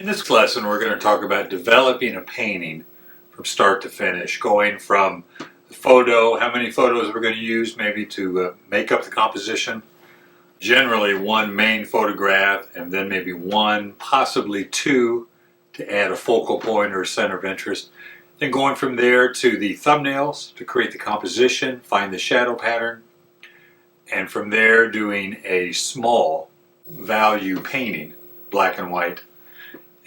In this lesson, we're going to talk about developing a painting from start to finish, going from the photo, how many photos we're going to use maybe to make up the composition, generally one main photograph and then maybe one, possibly two, to add a focal point or a center of interest. Then going from there to the thumbnails to create the composition, find the shadow pattern, and from there doing a small value painting, black and white,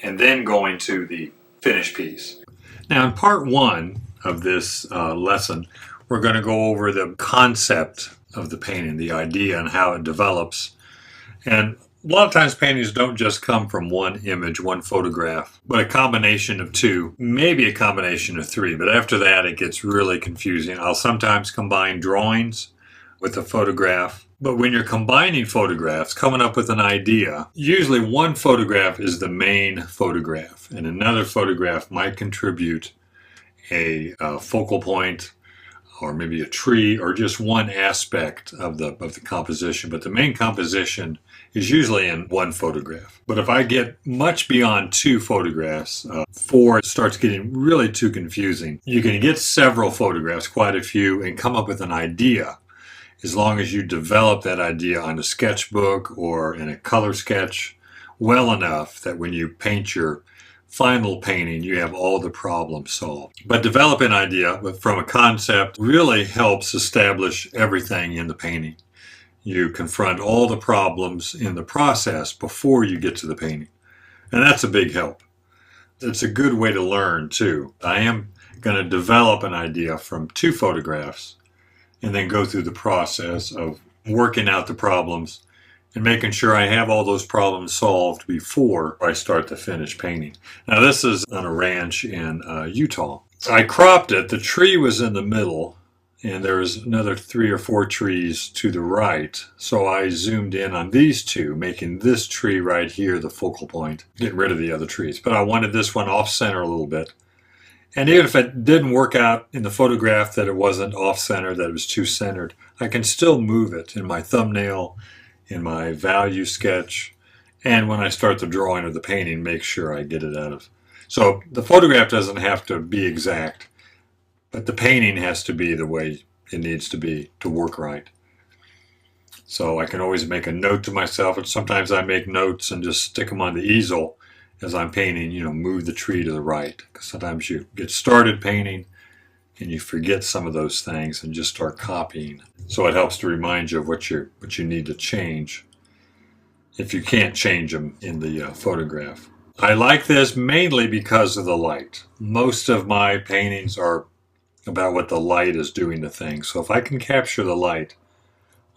and then going to the finished piece. Now in part one of this lesson, we're going to go over the concept of the painting, the idea and how it develops. And a lot of times paintings don't just come from one image, one photograph, but a combination of two, maybe a combination of three. But after that, it gets really confusing. I'll sometimes combine drawings with a photograph. But when you're combining photographs, coming up with an idea, usually one photograph is the main photograph, and another photograph might contribute a focal point, or maybe a tree, or just one aspect of the composition. But the main composition is usually in one photograph. But if I get much beyond two photographs, four, it starts getting really too confusing. You can get several photographs, quite a few, and come up with an idea, as long as you develop that idea on a sketchbook or in a color sketch well enough that when you paint your final painting, you have all the problems solved. But develop an idea from a concept really helps establish everything in the painting. You confront all the problems in the process before you get to the painting. And that's a big help. It's a good way to learn too. I am going to develop an idea from two photographs and then go through the process of working out the problems and making sure I have all those problems solved before I start the finished painting. Now this is on a ranch in Utah. I cropped it. The tree was in the middle and there was another 3 or 4 trees to the right. So I zoomed in on these two, making this tree right here the focal point, getting rid of the other trees. But I wanted this one off center a little bit. And even if it didn't work out in the photograph that it wasn't off-center, that it was too centered, I can still move it in my thumbnail, in my value sketch, and when I start the drawing or the painting, make sure I get it out of. So the photograph doesn't have to be exact, but the painting has to be the way it needs to be to work right. So I can always make a note to myself, and sometimes I make notes and just stick them on the easel as I'm painting, move the tree to the right. Because sometimes you get started painting and you forget some of those things and just start copying. So it helps to remind you of what you need to change if you can't change them in the photograph. I like this mainly because of the light. Most of my paintings are about what the light is doing to things. So if I can capture the light,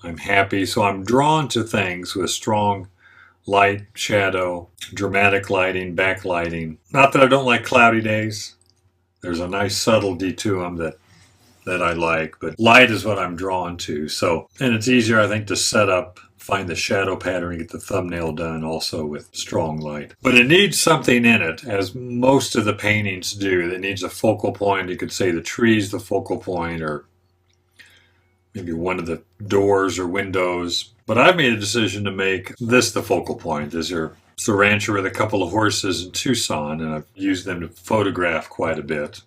I'm happy. So I'm drawn to things with strong light, shadow, dramatic lighting, backlighting. Not that I don't like cloudy days. There's a nice subtlety to them that I like, but light is what I'm drawn to. So, and it's easier, I think, to set up, find the shadow pattern, and get the thumbnail done also with strong light. But it needs something in it, as most of the paintings do. It needs a focal point. You could say the tree's the focal point, or maybe one of the doors or windows. But I've made a decision to make this the focal point. It's a rancher with a couple of horses in Tucson, and I've used them to photograph quite a bit.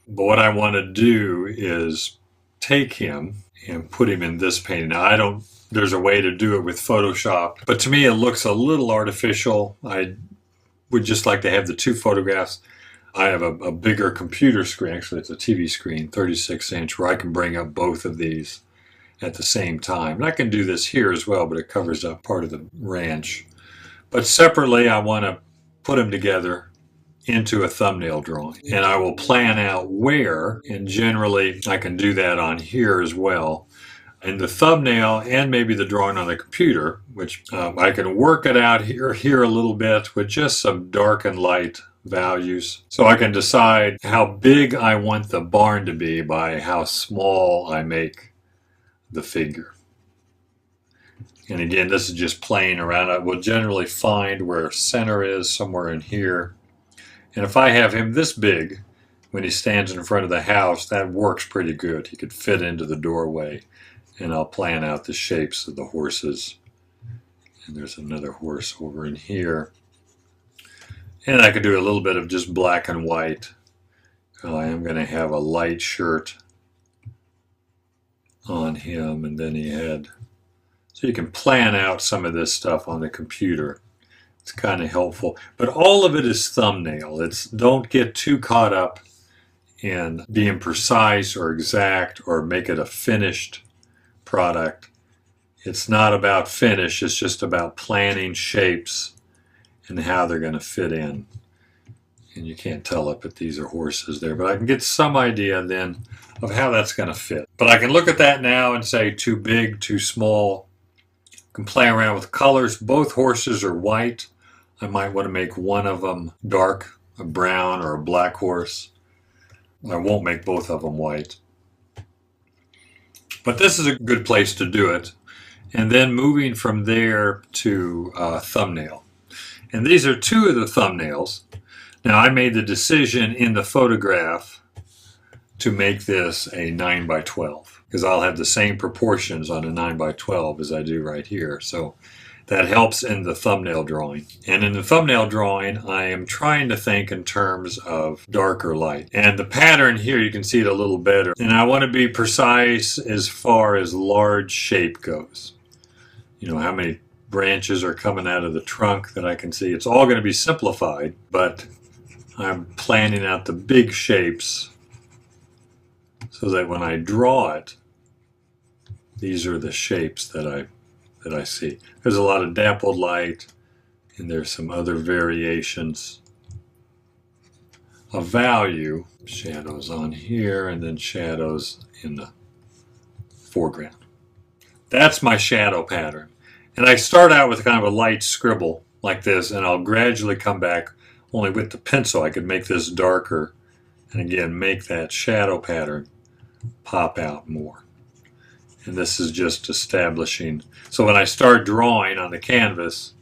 But what I want to do is take him and put him in this painting. Now, there's a way to do it with Photoshop, but to me it looks a little artificial. I would just like to have the two photographs. I have a bigger computer screen, actually it's a TV screen, 36-inch, where I can bring up both of these at the same time. And I can do this here as well, but it covers up part of the ranch. But separately, I want to put them together into a thumbnail drawing. And I will plan out where, and generally I can do that on here as well. And the thumbnail and maybe the drawing on the computer, which I can work it out here a little bit with just some dark and light values. So I can decide how big I want the barn to be by how small I make the figure. And again, this is just playing around. I will generally find where center is, somewhere in here. And if I have him this big, when he stands in front of the house, that works pretty good. He could fit into the doorway. And I'll plan out the shapes of the horses. And there's another horse over in here. And I could do a little bit of just black and white. I am going to have a light shirt on him, and then he had, so you can plan out some of this stuff on the computer. It's kind of helpful, but all of it is thumbnail. Don't get too caught up in being precise or exact or make it a finished product. It's not about finish, it's just about planning shapes and how they're going to fit in. And you can't tell it, but these are horses there. But I can get some idea then of how that's going to fit. But I can look at that now and say too big, too small. I can play around with colors. Both horses are white. I might want to make one of them dark, a brown or a black horse. I won't make both of them white. But this is a good place to do it. And then moving from there to thumbnail. And these are two of the thumbnails. Now I made the decision in the photograph to make this a 9x12 because I'll have the same proportions on a 9x12 as I do right here. So that helps in the thumbnail drawing. And in the thumbnail drawing, I am trying to think in terms of dark or light. And the pattern here, you can see it a little better. And I want to be precise as far as large shape goes. You know, how many branches are coming out of the trunk that I can see. It's all going to be simplified, but I'm planning out the big shapes so that when I draw it, these are the shapes that I see. There's a lot of dappled light, and there's some other variations of value. Shadows on here, and then shadows in the foreground. That's my shadow pattern. And I start out with kind of a light scribble like this, and I'll gradually come back. Only with the pencil I could make this darker, and again make that shadow pattern pop out more. And this is just establishing. So when I start drawing on the canvas,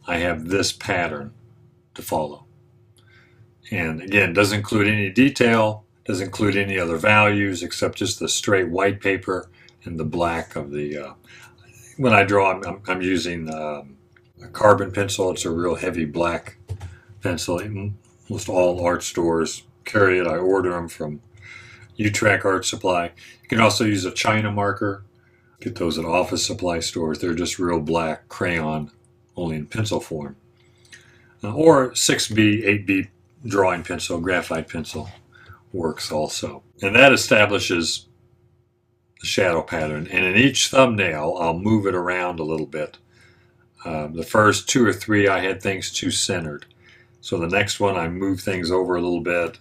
I have this pattern to follow. And again, doesn't include any detail, doesn't include any other values except just the straight white paper and the black of the, when I draw, I'm using a carbon pencil. It's a real heavy black pencil. Almost all art stores carry it. I order them from U-Track Art Supply. You can also use a China marker. Get those at office supply stores. They're just real black crayon, only in pencil form. Or 6B, 8B drawing pencil, graphite pencil works also. And that establishes the shadow pattern. And in each thumbnail, I'll move it around a little bit. The first two or three, I had things too centered. So the next one, I move things over a little bit.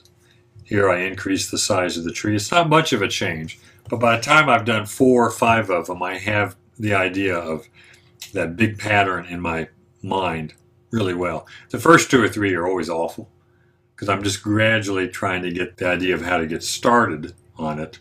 Here I increase the size of the tree. It's not much of a change, but by the time I've done 4 or 5 of them, I have the idea of that big pattern in my mind really well. The first 2 or 3 are always awful because I'm just gradually trying to get the idea of how to get started on it.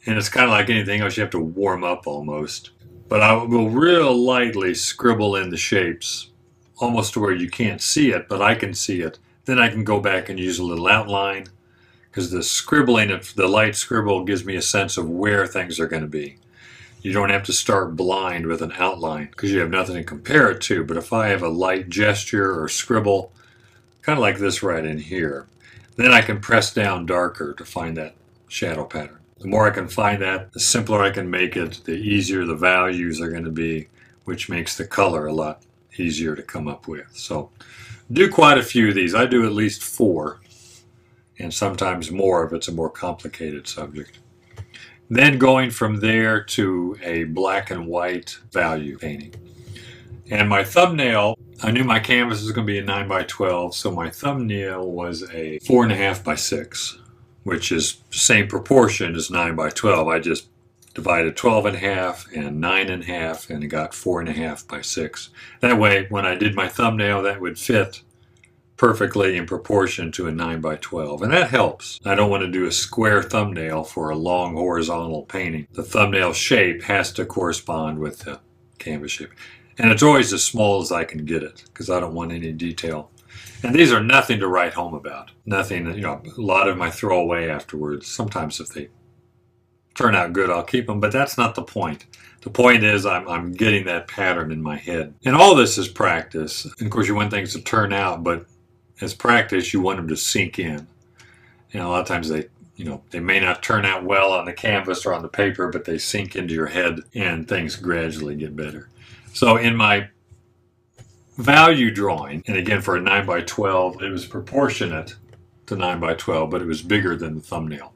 And it's kind of like anything else, you have to warm up almost. But I will real lightly scribble in the shapes, almost to where you can't see it, but I can see it. Then I can go back and use a little outline because the scribbling, the light scribble gives me a sense of where things are going to be. You don't have to start blind with an outline because you have nothing to compare it to. But if I have a light gesture or scribble, kind of like this right in here, then I can press down darker to find that shadow pattern. The more I can find that, the simpler I can make it, the easier the values are going to be, which makes the color a lot easier to come up with. So do quite a few of these. I do at least 4, and sometimes more if it's a more complicated subject. Then going from there to a black and white value painting. And my thumbnail, I knew my canvas was going to be a 9x12, so my thumbnail was a 4.5x6, which is the same proportion as 9x12. I just divided 12.5 and 9.5 and got 4.5x6. That way, when I did my thumbnail, that would fit perfectly in proportion to a 9x12, and that helps. I don't want to do a square thumbnail for a long horizontal painting. The thumbnail shape has to correspond with the canvas shape, and it's always as small as I can get it because I don't want any detail. And these are nothing to write home about. Nothing, you know, a lot of them I throw away afterwards. Sometimes if they turn out good, I'll keep them, but that's not the point. The point is I'm getting that pattern in my head. And all this is practice. And of course, you want things to turn out, but as practice, you want them to sink in. And a lot of times they may not turn out well on the canvas or on the paper, but they sink into your head and things gradually get better. So in my value drawing, and again for a 9x12, it was proportionate to 9x12, but it was bigger than the thumbnail.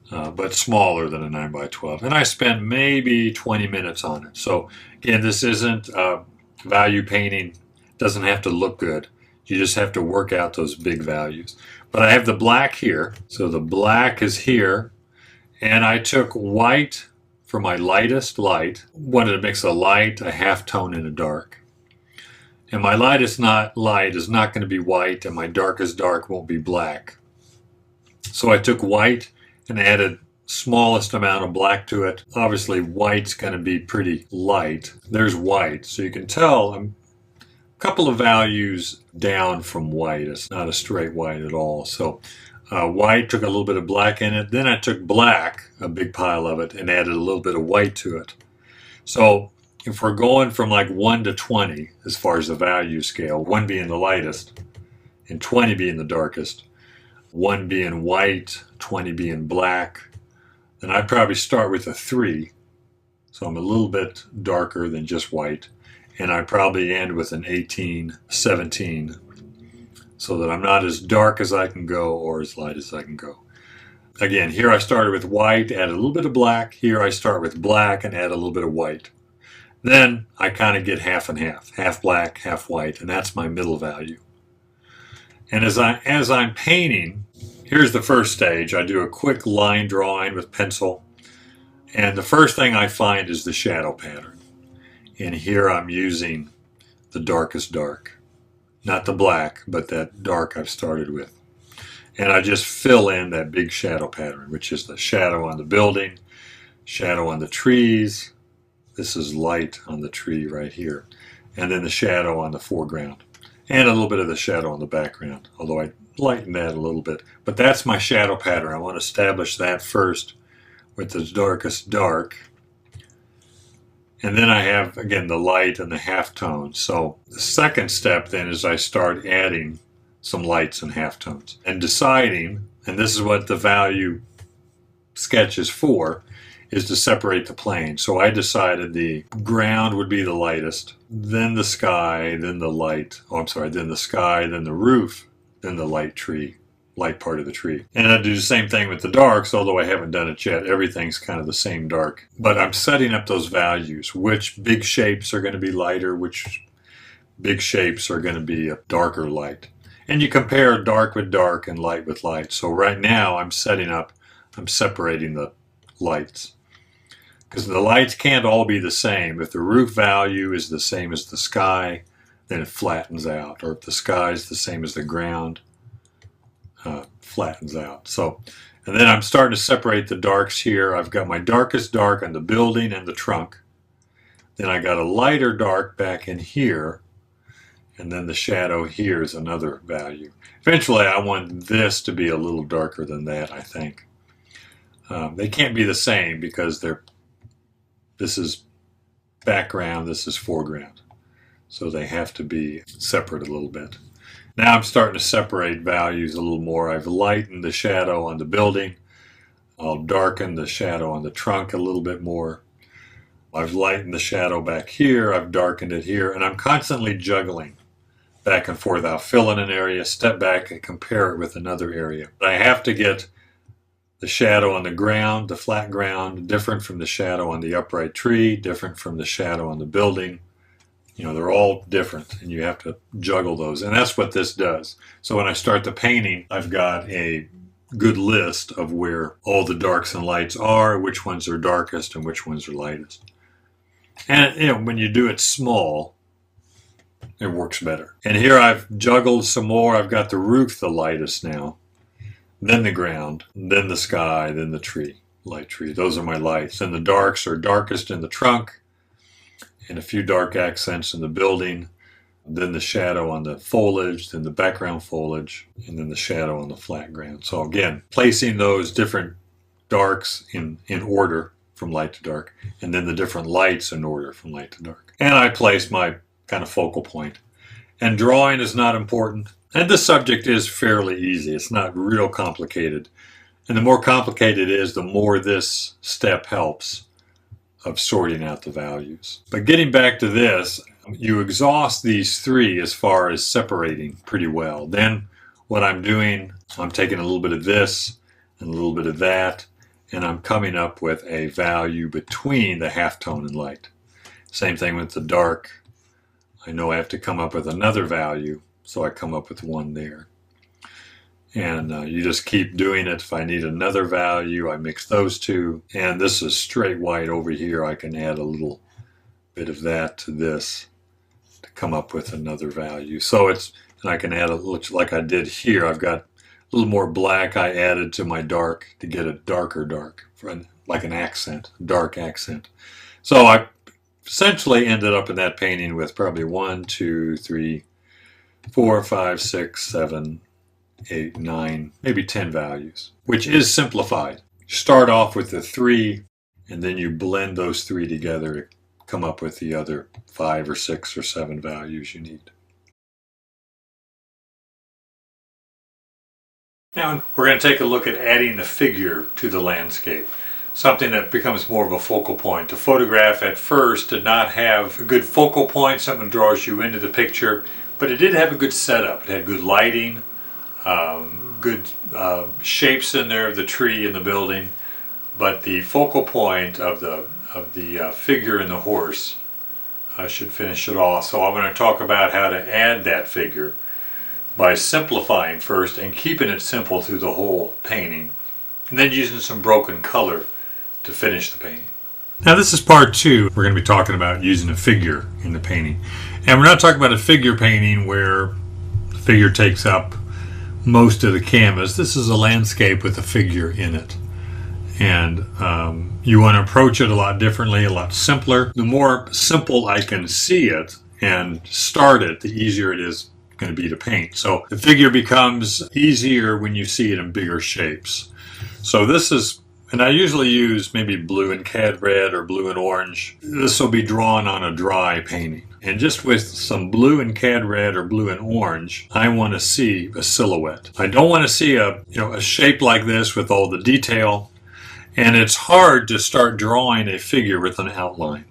But smaller than a 9x12. And I spent maybe 20 minutes on it. So again, this isn't value painting. It doesn't have to look good. You just have to work out those big values. But I have the black here. So the black is here. And I took white for my lightest light. Wanted to mix a light, a halftone, and a dark. And my lightest light is not going to be white, and my darkest dark won't be black. So I took white and added smallest amount of black to it. Obviously white's going to be pretty light. There's white, so you can tell I'm a couple of values down from white. It's not a straight white at all. So white, took a little bit of black in it. Then I took black, a big pile of it, and added a little bit of white to it. So if we're going from like 1 to 20 as far as the value scale, 1 being the lightest and 20 being the darkest, 1 being white, 20 being black, then I'd probably start with a 3. So I'm a little bit darker than just white. And I'd probably end with an 18, 17, so that I'm not as dark as I can go or as light as I can go. Again, here I started with white, added a little bit of black. Here I start with black and add a little bit of white. Then I kind of get half and half black, half white, and that's my middle value. And as I'm painting, here's the first stage. I do a quick line drawing with pencil. And the first thing I find is the shadow pattern. And here I'm using the darkest dark. Not the black, but that dark I've started with. And I just fill in that big shadow pattern, which is the shadow on the building, shadow on the trees. This is light on the tree right here. And then the shadow on the foreground. And a little bit of the shadow on the background, although I lighten that a little bit. But that's my shadow pattern. I want to establish that first with the darkest dark. And then I have, again, the light and the halftone. So the second step then is I start adding some lights and halftones and deciding, and this is what the value sketch is for, is to separate the plane. So I decided the ground would be the lightest, then the sky, then the light, then the sky, then the roof, then the light part of the tree. And I do the same thing with the darks, although I haven't done it yet. Everything's kind of the same dark. But I'm setting up those values. Which big shapes are going to be lighter, which big shapes are going to be a darker light. And you compare dark with dark and light with light. So right now I'm separating the lights. Because the lights can't all be the same. If the roof value is the same as the sky, then it flattens out. Or if the sky is the same as the ground, flattens out. So, and then I'm starting to separate the darks here. I've got my darkest dark on the building and the trunk. Then I got a lighter dark back in here. And then the shadow here is another value. Eventually I want this to be a little darker than that, I think. They can't be the same because this is background, this is foreground. So they have to be separate a little bit. Now I'm starting to separate values a little more. I've lightened the shadow on the building. I'll darken the shadow on the trunk a little bit more. I've lightened the shadow back here. I've darkened it here. And I'm constantly juggling back and forth. I'll fill in an area, step back, and compare it with another area. But I have to get the shadow on the ground, the flat ground, different from the shadow on the upright tree, different from the shadow on the building. You know, they're all different, and you have to juggle those. And that's what this does. So when I start the painting, I've got a good list of where all the darks and lights are, which ones are darkest and which ones are lightest. And, you know, when you do it small, it works better. And here I've juggled some more. I've got the roof the lightest now, then the ground, then the sky, then the tree, light tree. Those are my lights. And the darks are darkest in the trunk, and a few dark accents in the building, then the shadow on the foliage, then the background foliage, and then the shadow on the flat ground. So again, placing those different darks in order from light to dark, and then the different lights in order from light to dark. And I place my kind of focal point. And drawing is not important. And the subject is fairly easy. It's not real complicated. And the more complicated it is, the more this step helps of sorting out the values. But getting back to this, you exhaust these three as far as separating pretty well. Then what I'm doing, I'm taking a little bit of this and a little bit of that, and I'm coming up with a value between the halftone and light. Same thing with the dark. I know I have to come up with another value, so I come up with one there. And you just keep doing it. If I need another value, I mix those two. And this is straight white over here. I can add a little bit of that to this to come up with another value. So it's, and I can add a little, like I did here. I've got a little more black I added to my dark to get a darker dark, like an accent, dark accent. So I essentially ended up in that painting with probably 1, 2, 3, 4, 5, 6, 7, 8, 9, maybe 10 values, which is simplified. You start off with the 3, and then you blend those 3 together to come up with the other 5 or 6 or 7 values you need. Now we're going to take a look at adding the figure to the landscape, something that becomes more of a focal point. The photograph at first did not have a good focal point, something that draws you into the picture, but it did have a good setup. It had good lighting, good shapes in there of the tree and the building, but the focal point of the figure and the horse should finish it all. So I'm going to talk about how to add that figure by simplifying first and keeping it simple through the whole painting, and then using some broken color to finish the painting. Now this is part 2. We're going to be talking about using a figure in the painting. And we're not talking about a figure painting where the figure takes up most of the canvas. This is a landscape with a figure in it. And you want to approach it a lot differently, a lot simpler. The more simple I can see it and start it, the easier it is going to be to paint. So the figure becomes easier when you see it in bigger shapes. So this is, and I usually use maybe blue and cad red or blue and orange. This will be drawn on a dry painting. And just with some blue and cad red or blue and orange, I want to see a silhouette. I don't want to see a shape like this with all the detail. And it's hard to start drawing a figure with an outline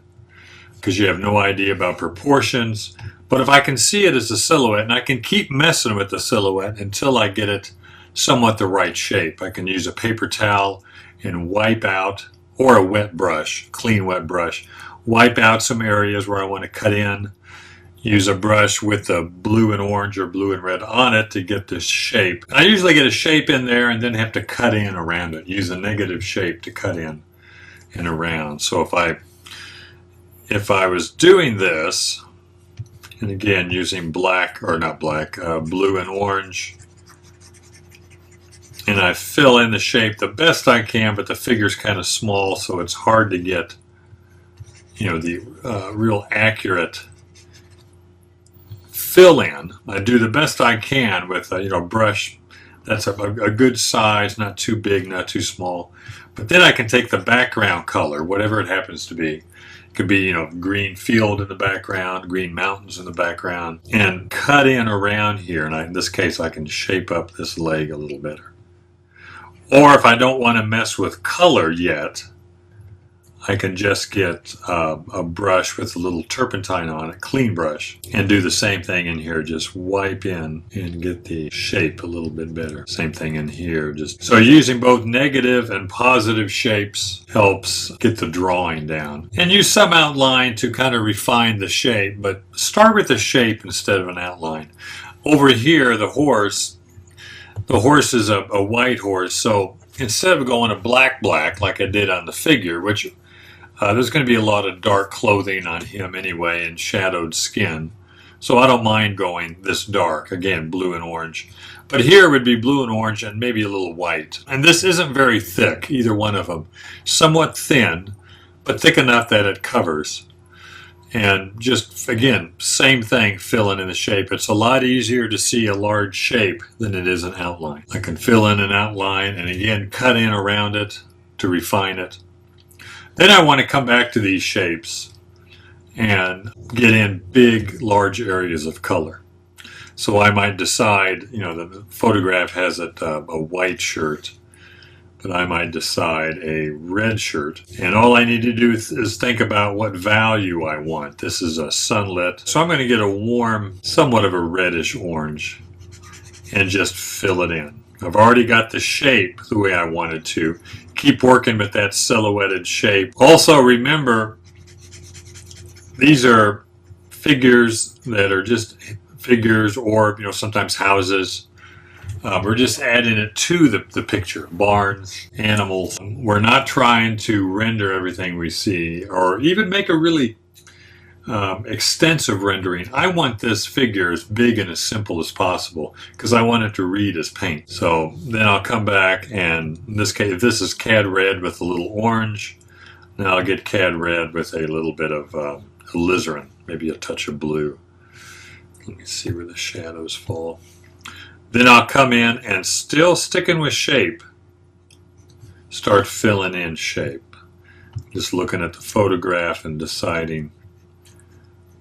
because you have no idea about proportions. But if I can see it as a silhouette, and I can keep messing with the silhouette until I get it somewhat the right shape, I can use a paper towel and wipe out, or a wet brush, clean wet brush, wipe out some areas where I want to cut in, use a brush with the blue and orange or blue and red on it to get this shape. And I usually get a shape in there and then have to cut in around it, use a negative shape to cut in and around. So if I was doing this, and again using black, or not black, blue and orange, and I fill in the shape the best I can, but the figure's kind of small, so it's hard to get, the real accurate fill in. I do the best I can with a brush that's a good size, not too big, not too small. But then I can take the background color, whatever it happens to be. It could be, green field in the background, green mountains in the background, and cut in around here. And in this case, I can shape up this leg a little better. Or if I don't want to mess with color yet, I can just get a brush with a little turpentine on it, clean brush, and do the same thing in here. Just wipe in and get the shape a little bit better. Same thing in here. So using both negative and positive shapes helps get the drawing down. And use some outline to kind of refine the shape, but start with the shape instead of an outline. Over here, the horse is a white horse, so instead of going a black like I did on the figure, which there's going to be a lot of dark clothing on him anyway and shadowed skin. So I don't mind going this dark, again, blue and orange. But here would be blue and orange and maybe a little white. And this isn't very thick, either one of them. Somewhat thin, but thick enough that it covers. And just, again, same thing, filling in the shape. It's a lot easier to see a large shape than it is an outline. I can fill in an outline and again cut in around it to refine it. Then I want to come back to these shapes and get in big, large areas of color. So I might decide, the photograph has a white shirt, but I might decide a red shirt. And all I need to do is think about what value I want. This is a sunlit, so I'm going to get a warm, somewhat of a reddish orange, and just fill it in. I've already got the shape the way I wanted to. Keep working with that silhouetted shape. Also remember, these are figures that are just figures, or sometimes houses. We're just adding it to the picture. Barns, animals. We're not trying to render everything we see or even make a really extensive rendering. I want this figure as big and as simple as possible because I want it to read as paint. So then I'll come back, and in this case, this is cad red with a little orange. Now I'll get cad red with a little bit of alizarin, maybe a touch of blue. Let me see where the shadows fall. Then I'll come in and, still sticking with shape, start filling in shape. Just looking at the photograph and deciding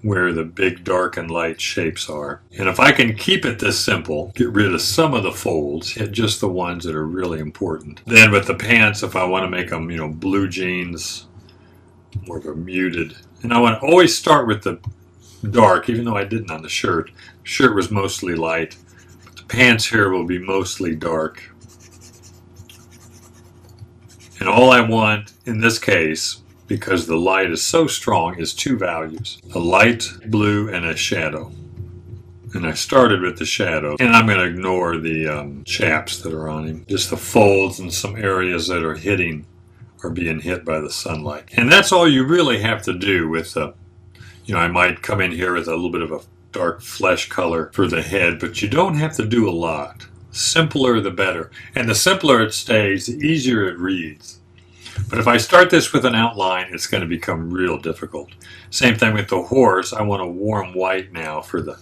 where the big dark and light shapes are. And if I can keep it this simple, get rid of some of the folds, hit just the ones that are really important. Then with the pants, if I want to make them, blue jeans, more of a muted. And I want to always start with the dark, even though I didn't on the shirt. The shirt was mostly light. But the pants here will be mostly dark. And all I want in this case, because the light is so strong, is two values. A light blue and a shadow. And I started with the shadow. And I'm going to ignore the chaps that are on him. Just the folds and some areas that are being hit by the sunlight. And that's all you really have to do with I might come in here with a little bit of a dark flesh color for the head, but you don't have to do a lot. Simpler the better. And the simpler it stays, the easier it reads. But if I start this with an outline, it's going to become real difficult. Same thing with the horse. I want a warm white now for the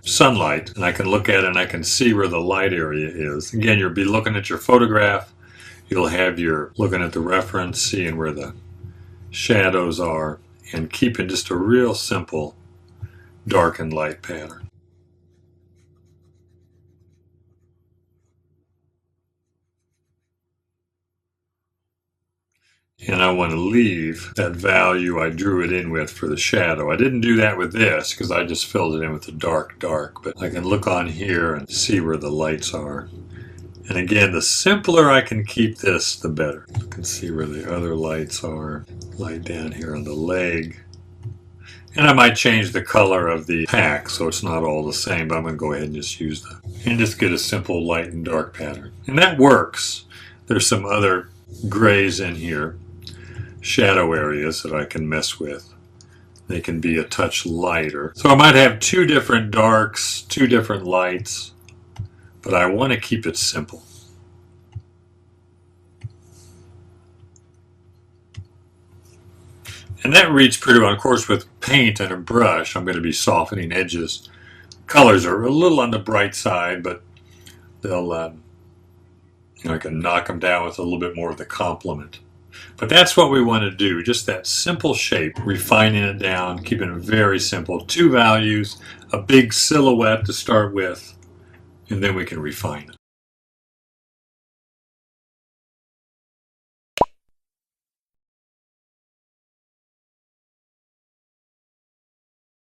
sunlight, and I can look at it and I can see where the light area is. Again, you'll be looking at your photograph. You'll have your looking at the reference, seeing where the shadows are, and keeping just a real simple dark and light pattern. And I want to leave that value I drew it in with for the shadow. I didn't do that with this because I just filled it in with the dark, but I can look on here and see where the lights are. And again, the simpler I can keep this, the better. You can see where the other lights are, light down here on the leg. And I might change the color of the pack so it's not all the same, but I'm going to go ahead and just use and just get a simple light and dark pattern. And that works. There's some other grays in here, shadow areas that I can mess with. They can be a touch lighter. So I might have two different darks, two different lights, but I want to keep it simple. And that reads pretty well. Of course, with paint and a brush, I'm going to be softening edges. Colors are a little on the bright side, but they'll, I can knock them down with a little bit more of the complement. But that's what we want to do, just that simple shape, refining it down, keeping it very simple. Two values, a big silhouette to start with, and then we can refine it.